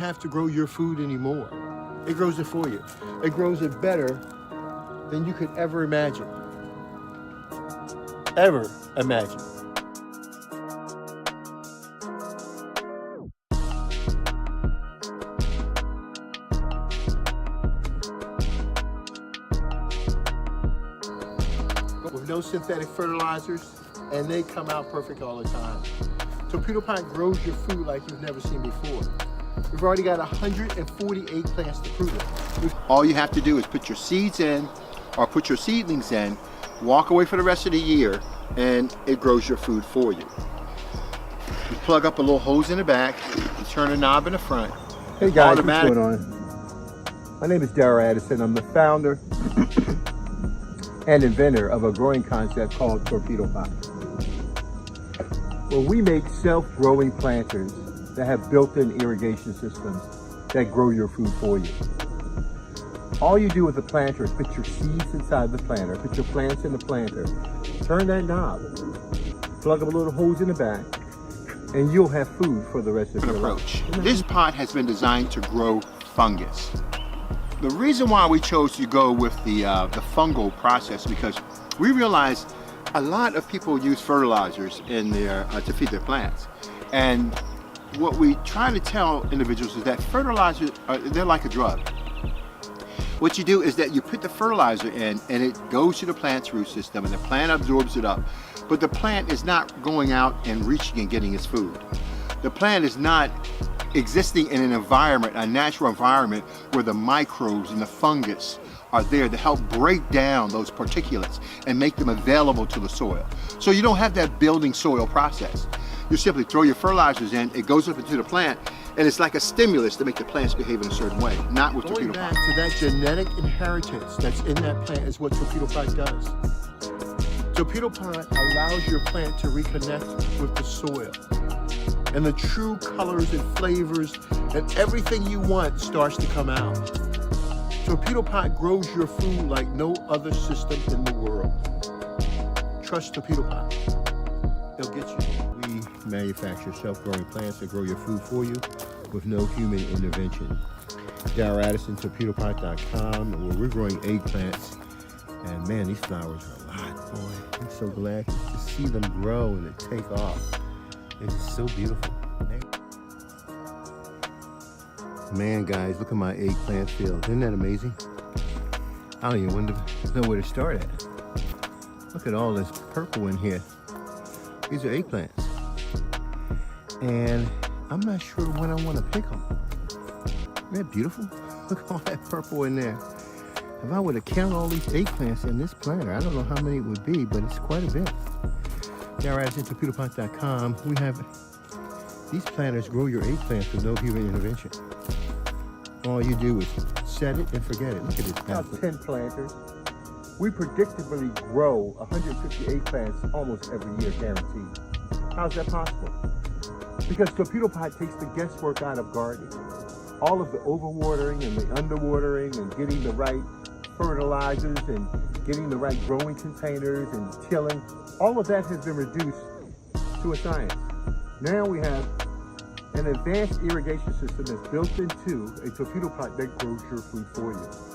Have to grow your food anymore. It grows it for you. It grows it better than you could ever imagine. Ever imagine. With no synthetic fertilizers, and they come out perfect all the time. Torpedo Pot grows your food like you've never seen before. We've already got 140 eggplants to prove it. All you have to do is put your seeds in or put your seedlings in, walk away for the rest of the year, and it grows your food for you. You plug up a little hose in the back, you turn a knob in the front. Hey guys, what's going on? My name is Darrell Addison. I'm the founder and inventor of a growing concept called Torpedo Pot. Well, we make self-growing planters that have built-in irrigation systems that grow your food for you. All you do with the planter is put your seeds inside the planter, put your plants in the planter, turn that knob, plug up a little hose in the back, and you'll have food for the rest of your life. This pot has been designed to grow fungus. The reason why we chose to go with the fungal process because we realized a lot of people use fertilizers in their to feed their plants, and what we try to tell individuals is that fertilizers they're like a drug. What you do is that you put the fertilizer in and it goes to the plant's root system and the plant absorbs it up, but the plant is not going out and reaching and getting its food. The plant is not existing in an environment, a natural environment, where the microbes and the fungus are there to help break down those particulates and make them available to the soil. So you don't have that building soil process. You simply throw your fertilizers in, it goes up into the plant, and it's like a stimulus to make the plants behave in a certain way, not with Torpedo Pot. Going back to that genetic inheritance that's in that plant is what Torpedo Pot does. Torpedo Pot allows your plant to reconnect with the soil. And the true colors and flavors and everything you want starts to come out. Torpedo Pot grows your food like no other system in the world. Trust Torpedo Pot. They'll get you. We manufacture self-growing plants that grow your food for you with no human intervention. Darrell Addison, torpedopot.com, where we're growing eggplants. And man, these flowers are a lot, boy. I'm so glad to see them grow and to take off. It's so beautiful. Man, guys, look at my eggplant field. Isn't that amazing? I don't even know where to start at. Look at all this purple in here. These are eggplants. And I'm not sure when I want to pick them. Isn't that beautiful? Look at all that purple in there. If I were to count all these eggplants in this planter, I don't know how many it would be, but it's quite a bit. Darrell Addison, torpedopot.com. We have these planters grow your eggplants with no human intervention. All you do is set it and forget it. Look at this. About 10 planters. We predictably grow 150 eggplants almost every year, guaranteed. How's that possible? Because Torpedo Pot takes the guesswork out of gardening. All of the overwatering and the underwatering and getting the right fertilizers and getting the right growing containers and tilling, all of that has been reduced to a science. Now we have an advanced irrigation system that's built into a Torpedo Pot that grows your food for you.